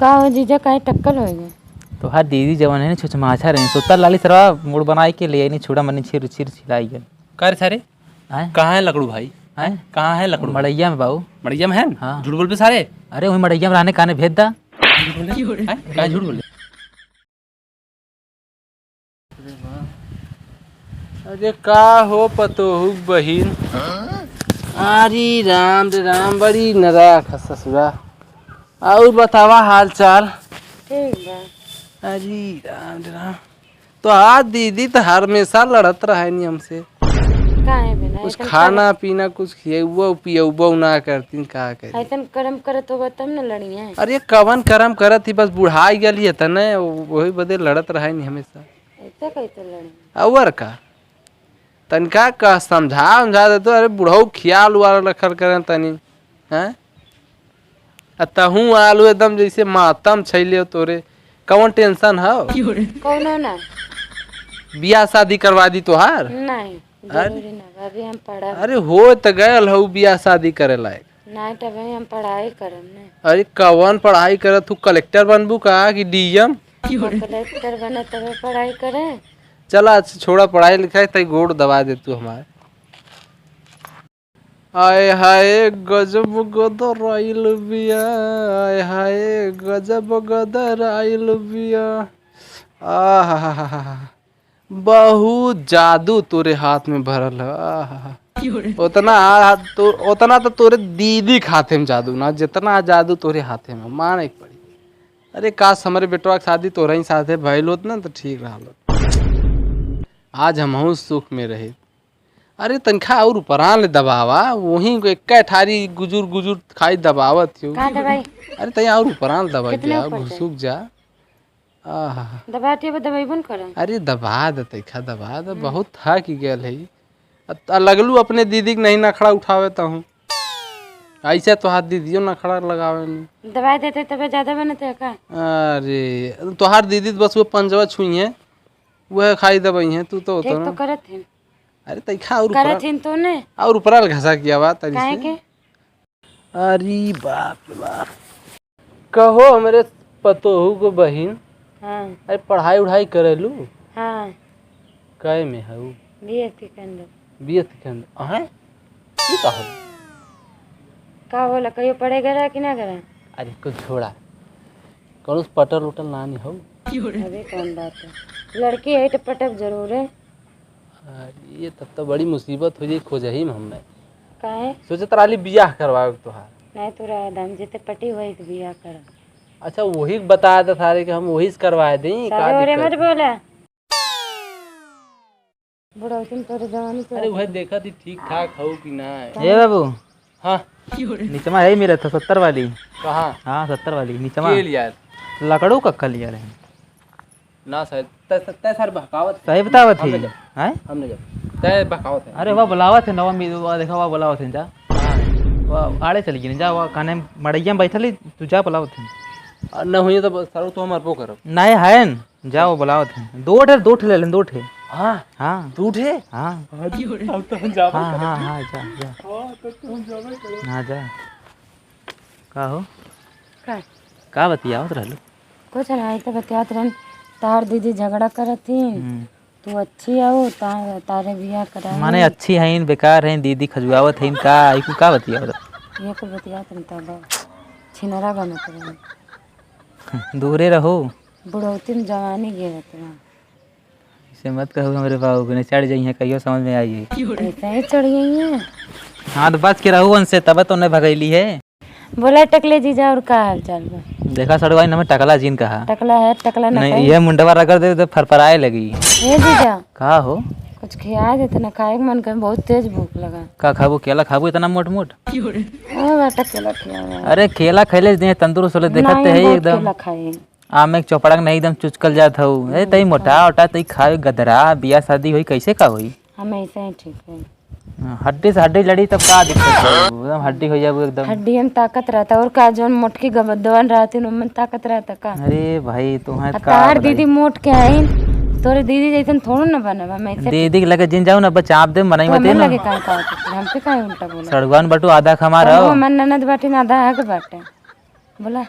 का हो जीजा काहे टक्कर होएगा तो हर दीदी जवन है ना छुच माछा रहे सुतर लाली सरवा मुड़ बनाई के ले नहीं छोड़ा मनी छिर छिर छिलाई गल कर सारे कहाँ है लकड़ू भाई हैं कहाँ है लकड़ू मड़ैया में बाबू मड़ैया में है हाँ। झूठ बोल पे सारे अरे वही मड़ैया में रहने काने भेज दा कहाँ झूठ बोले अरे का हो पतोहू बहिन अरे राम रे राम बड़ी नराक है ससुरा और बतावा हाल चाल ठीक बा अरे राम रे राम तो आज दीदी तो हमेशा लड़त रहा नहीं हमसे काहे बिना कुछ खाना पीना कुछ खियौबो पियौबो ना करती का करे ऐसन कर्म करत होगा तब न लड़ी है अरे कवन करम करत ही बस बुढ़ाई गली है तने वही बदे लड़त रहा नहीं हमेशा ऐसा कैसे लड़ी और का तनका का समझा दे तो अरे बुढ़ऊ खियाल उल रखल करें तनी हैं तहू आलू एकदम जैसे मातम छैले तोरे कौन टेंशन हो कौनो ना बियाह शादी करवा दी तोहार नहीं जरूरी ना अभी हम पढ़ा अरे हो तो गयल हो बियाह शादी करे लायक नहीं तब हम पढ़ाई करम ने अरे कवन पढ़ाई करत तू कलेक्टर बनबू का कि डीएम कलेक्टर बने तब पढ़ाई करे चला छोड़ा पढ़ाई लिखाई तई गोड़ दबा दे तू हमारे आय हाय गजब गदर आइल बिया आय हाय गजब गदर आइल बिया आहा बहुत जादू तोरे हाथ में भरल है आहा उतना तो तोरे दीदी खाते में जादू ना जितना जादू तोरे हाथे में माने के पड़ी अरे काश हमारे बेटवा के शादी तोरा ही साथे भइल होत ना तो ठीक रहा आज हम सुख में रहे अरे तनखा और ऊपरान ले दबावा वही एक ठारी गुजुर गुजुर खाई दबावत हो अरे तय और ऊपरान दबा जा घुसुक जा आहा दबाते दबाइबन कर अरे दबा दे तैखा दबा दे बहुत थक गेल है लगलू अपने दीदी के नहीं नखड़ा उठावे तो हूँ ऐसे तो हाथ दीदियों नखड़ा लगावे नहीं दवाई देते तब ज्यादा बनते का अरे तोहार दीदी बस वो पंजवा छुई है वह खाई दबाई है तू तो ठीक तो करत है अरे तैखा और करत हैं तो ने और ऊपर घसा किया बात तरी काहे से के अरे बाप रे बाप कहो हमरे पतोहू को बहिन हां अरे पढ़ाई उढ़ाई करेलू हां काय में है बीएस के अंदर बीएस के अंदर हैं की कहो का बोला कहियो पढ़े गया कि ना गया अरे कुछ छोड़ा कौन पटल उटल नानी हो अरे कौन बात है लड़की है तो पटक जरूर है अरे ये तब तो बड़ी मुसीबत हो जाई खोजही में हमने काहे सोचत रहली बियाह करवावे तोहार नहीं तो रहा दाम जिते पटी हुई तो बियाह कर अच्छा वही बता दे सारे कि हम वही से करवा दें का अरे मत दिक्कत बोला बुढ़ा तुम तोरे जवानी से अरे वह देखा थी ठीक ठाक हो कि ना ए बाबू हाँ नीचमा है मेरा था 70 वाली कहाँ हाँ 70 वाली नीचमा के लिया लकड़ू कक्का लिया रहे ना शायद तय सर बहकावत सही बतावत हमने है जब हैं हमने जब तय बहकावत है अरे वह बुलावत है नवा में वह देखा वह बुलावत है जा वह आड़े चली गई जा वह काने मड़ैया में बैठली तू जा बुलावत है न हुई तो सर तो हम अरबो करब नहीं है न जा वो बुलावत है दो ठे ले लें 2 ठे हाँ हाँ तू उठे हाँ अब तो हम जाबो हाँ हाँ हाँ जा जा हां तो तुम जाबे करे हाँ जा का हो का का बतियावत रहलू कुछ नहीं तो बतियात रहन तार दीदी झगड़ा करत थी तू अच्छी आओ तारे बियाह करा माने अच्छी है बेकार है दीदी खजुआवत है का इको का बतियावत ये को बतियात नहीं तब छिनरा बनत रहे दूरे रहो बुढ़ौती में जवानी गिरत रहा इसे मत कहो हमारे बाबू को नहीं चढ़ जाइए कहियो समझ में आई ऐसा ही चढ़ गई है हाँ तो बच के रहो उनसे तब तो नहीं भगैली है बोला टकले जीजा और का हाल चाल बा देखा सड़वाई ना टकला जीन कहा टकला है टकला नहीं ये मुंडवा रगड़ दे तो फरफराए लगी ए जीजा का हो कुछ खिया देते ना खाए के मन कर बहुत तेज भूख लगा का खाबू केला खाबू इतना मोट मोट ओ बेटा केला खिया हुआ अरे केला खैले दे तंदुरुस्त होले देखत है एकदम केला खाए आम एक चौपड़ा नहीं एकदम चुचकल जात हो ए तई मोटा ओटा तई खाए गदरा बियाह शादी होई कैसे का होई हमेशा ही ठीक है हड्डी से हड्डी लड़ी तब का दिक्कत है एकदम हड्डी हो जाए एकदम हड्डी में ताकत रहता और का जोन मोटकी गबदवन रहती उनमें ताकत रहता का अरे भाई तुम्हारे तार दीदी मोट के आई तोरे दीदी जैसन थोड़ा ना बनवा मैं दीदी के लगे जिन जाओ ना बच्चा आप दे मनाई मत ना लगे का हम पे का उल्टा बोला सड़गवान बटू आधा खमा रहो मन ननद बाटे ना आधा है के बाटे बोला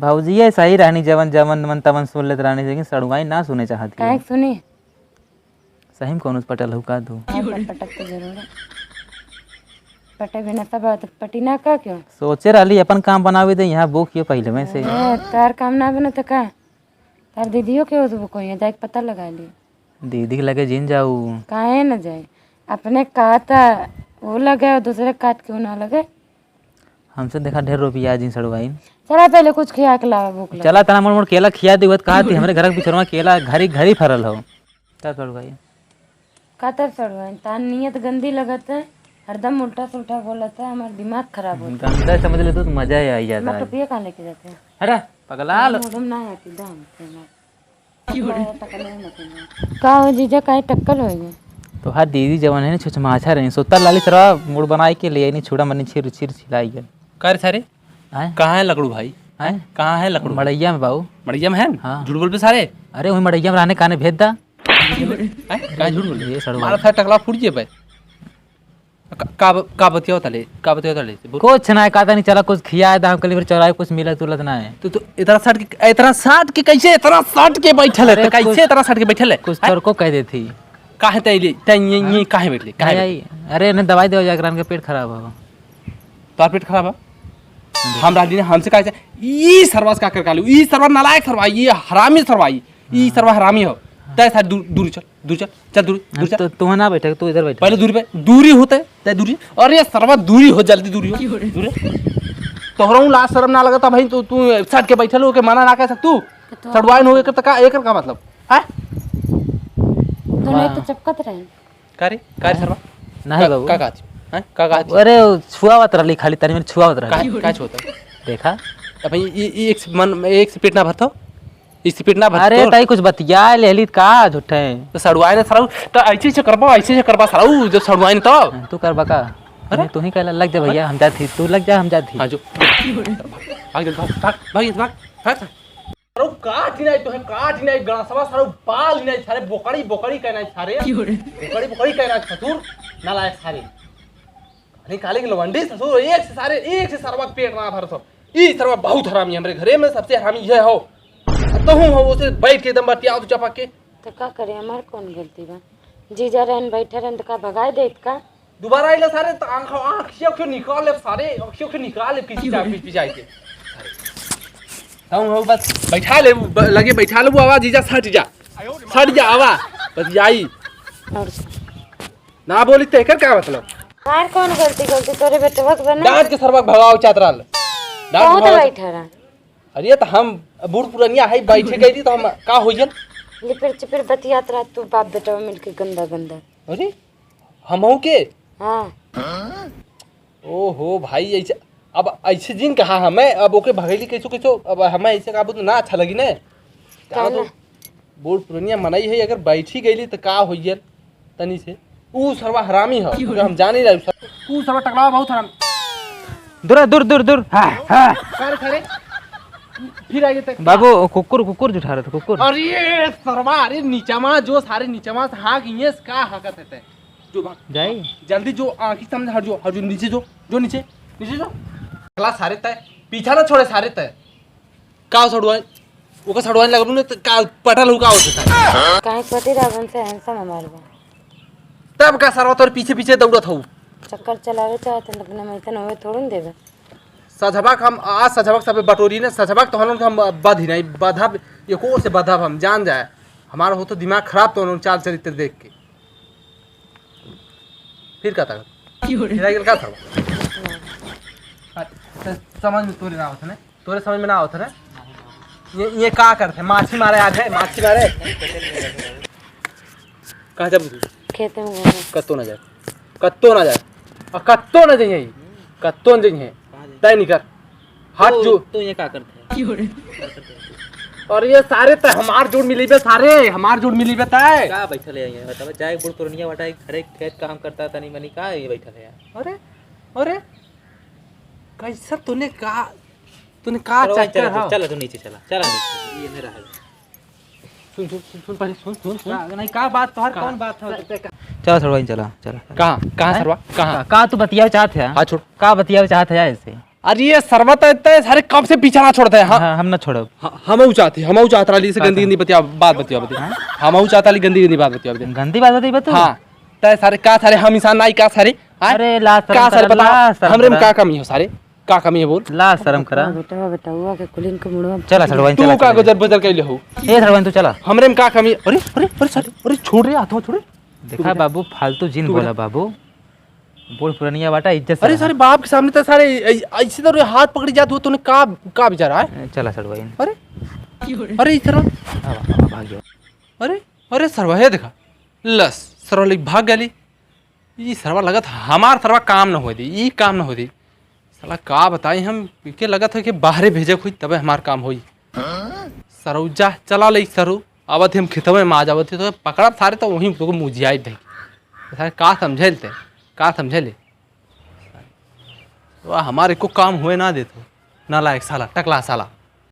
भाऊजी ये सही रहनी जवन जवन मन तवन सुन लेते रहनी लेकिन सड़ुआई ना सुने चाहती काहे के सुनी सही में कौन पटल हुका दू पटक तो जरूर है। पटे बिना सब बात पटी ना का क्यों सोचे रहली अपन काम बनावे दे यहाँ बुक ये पहले में से तार काम ना बना तो का तार दीदियों के हो कोई जाके पता लगा ली दीदी के लगे जिन जाऊ काहे न जाए अपने कहा था वो लगे और दूसरे काट क्यों ना लगे। हमसे देखा ढेर रुपया जिन सड़ुआई चला पहले कुछ खिया के लावा भूख लगा। चला तना मोड़ मोड़ केला खिया दी कहा थी हमारे घर के पिछड़वा केला घर ही फरल हो क्या सड़ुआई कातर सड़वा तान नियत गंदी लगत है हरदम उल्टा सुल्टा बोलत है हमारा दिमाग खराब होता गंदा समझ ले तो मजा ही आई जाता है। है टोपिया कहाँ लेके जाते हैं अरे पगला मुदम ना आती दाम का हो जीजा काहे टक्कर होएगी तो हर दीदी जवन है ना छुचमाछा रही सोता लाली सरवा मुड़ बनाई के ले नहीं छुड़ा मनी छिर छिर छिलाई गल कर सारे हैं कहाँ है लकड़ू भाई हैं कहाँ है लकड़ू मड़ैया में बाबू मड़िया में है हाँ। झूठ बोल पे सारे अरे वही मड़ैया में रहने काने भेज दा कहाँ झूठ बोल ये सड़वा मारा था टकला फूट जे पे का बतिया तले कुछ ना कहता नहीं चला कुछ खिया दाम कल फिर चौराहे कुछ मिला तुलत ना है तो इतना साट के कैसे इतना साट के बैठल है कैसे इतना साट के बैठल है कुछ तोर को कह देती काहे तैले ये काहे बैठले काहे आई अरे ने दवाई दे जाकर के पेट खराब हो तोर पेट खराब है हम राली ने हमसे कहा ई सरवास का कर कालू ई सरवा नालायक सरवा ये हरामी सरवा ई सरवा हरामी हो तय साथ दूर चल चल तो तू ना बैठे तू इधर बैठ पहले दूरी पे दूरी होते तय दूरी और ये सरवा दूरी हो जल्दी दूरी हो दूरी तोहरा लास्ट शर्म ना लगता भाई तू सट के बैठल हो के मना ना कह सक तू सड़वाइन हो के का एकर का मतलब है तो नहीं तो चपकत रहे कार्य सरवा नहीं बाबू का काच हैं का काच अरे छुआवत रही खाली तनी में छुआवत रही का होता देखा अब ये एक से पेट ना भरतो इस पेट ना भरतो अरे ताई कुछ बतिया लेली का झूठे तो सड़वाए ने सराऊ तो ऐसे करबा सराऊ जो सड़वाए ने तो तू करबा का अरे तू ही कहला लग जा भैया हम जाती तू लग जा हम जाती हां जो भाग जल्दी भाग सराऊ काट नहीं तो है काट नहीं गणा सवा सराऊ बाल नहीं सारे बोकड़ी कहना सारे बोकड़ी कहना ससुर ना लायक सारे निकाले के लवंडी ससुर एक से सरवा पेट ना भरतो ई सरवा बहुत हरामी हमरे घरे में सबसे हरामी ये हो तो हूं उसे बैठ के एकदम बतिया तो चपा के तो का करे हमार कौन गलती बा जीजा रहन बैठे रहन तो का भगाए देत का दोबारा आइले सारे तो आंख क्यों निकाल ले सारे क्यों निकाल ले पीछे जाए के हम बस बैठा ले लगे बैठा ले वो आवाज जीजा सट जा आवा बस जाई और ना बोली ते कर क्या मतलब कार कौन गलती तोरे बेटवा के बना डांट के सरवा भगाओ चातराल बहुत बैठा रहा अरे तो हम बूढ़ पुरनिया है बैठे गई थी तो हम का होइल लिपिर चिपिर बतियात रहा तू बाप बेटा मिलके गंदा अरे हमहू के हाँ ओहो भाई ऐसे अब ऐसे जिन कहा हमें अब ओके भगैली कैसो अब हमें ऐसे काबू तो ना अच्छा लगी ने तो बूढ़ पुरनिया मनाई है अगर बैठी गईली तो का होइल तनी से ऊ सरवा हरामी है जो हम जान ही रहे ऊ सरवा टकला बहुत हरामी दूर हां खड़े फिर आगे तक बाबू कुकुर जुठा रहा था कुकुर अरे सरवा अरे नीचमा जो सारे नीचमा से हाँ ये का हकत है जो भाग जाई जल्दी जो आंखी सामने हट जो नीचे जो नीचे जो अगला सारे तय पीछा ना छोड़े सारे तय का सड़वाई ओका सड़वाई लगलू ने का पटल हो का होता काहे पति रावण से हैंडसम हमार बा तब का सरवा तोर पीछे दौड़त हो चक्कर चलावे चाहते अपने मैतन होवे थोड़न देवे सजबक हम आज सजबक सब बटोरी ने सजबक तो हम बध ही नहीं बधब एको से बधब हम जान जाए हमारा हो तो दिमाग खराब तो चाल चरित्र देख के फिर का का था समझ में तोरे ना होता ने तोरे समझ में ना होता ने ये का करते माछी मारे आज है माछी मारे कहाँ जब खेत में गए कत्तो ना जाए और कत्तो ना जाइए कत्तो न जाइए तय नहीं कर हाथ जो तो ये क्या करते और ये सारे तो हमार जोड़ मिली बे सारे हमार जोड़ मिली बे तय का बैठल है ये बताओ जाए बुढ़ पुरनिया वाटा घरे खेत काम करता तनी मनी का ये बैठल है अरे कैसा तूने का चक्कर हां चल तू नीचे चला नीचे ये मेरा है सुन पहले सुन नहीं का बात तोहर कौन बात है चल सरवाइन चला कहां सरवा कहां का तू बतिया चाहत है हां छोड़ का बतिया चाहत है ऐसे अरे ये सरबत है सारे कब से पीछा ना छोड़ते हैं। हाँ हाँ, हम ना छोड़ो। हम चाहते रही से गंदी गंदी बतिया बात बतिया हम चाहता गंदी गंदी बात बतिया गंदी बात बताई बता। हाँ तय सारे का सारे हम इंसान नाई का सारे अरे ला शर्म का सारे करा, बता ला शर्म हमरे में करा। का कमी है सारे का कमी है बोल। ला शर्म करा। बेटा हुआ के कुलीन के मुड़वा चला सड़वाइन तू चला का गुजर बजर कैले हो ए सड़वाइन तू चला। हमरे में का कमी अरे अरे अरे सारे अरे छोड़ रे हाथों छोड़। देखा बाबू फालतू जिन बोला बाबू। बोल पुरानिया बाटा इज्जत से अरे सारे बाप के सामने तो सारे ऐसे तो हाथ पकड़ी जात हो तूने का विचार है। चला सड़वाइन। अरे अरे इस तरह भाग गया। अरे अरे सरवा है देखा लस सरवा लेके भाग गली। ये सरवा लगत हमार सरवा काम न हो दी ये काम न हो दी साला का बताई हम के लगत है कि बाहरे भेजे हुई तबे हमार काम होई। सरऊ जा चला ले सरू आवत हम खेतवे में आ जावत तो पकड़ा सारे तो वहीं तो मुझियाई दे सारे का समझे ते का समझे ले हमारे को काम हुए ना देतो ना लायक साला टकला साला।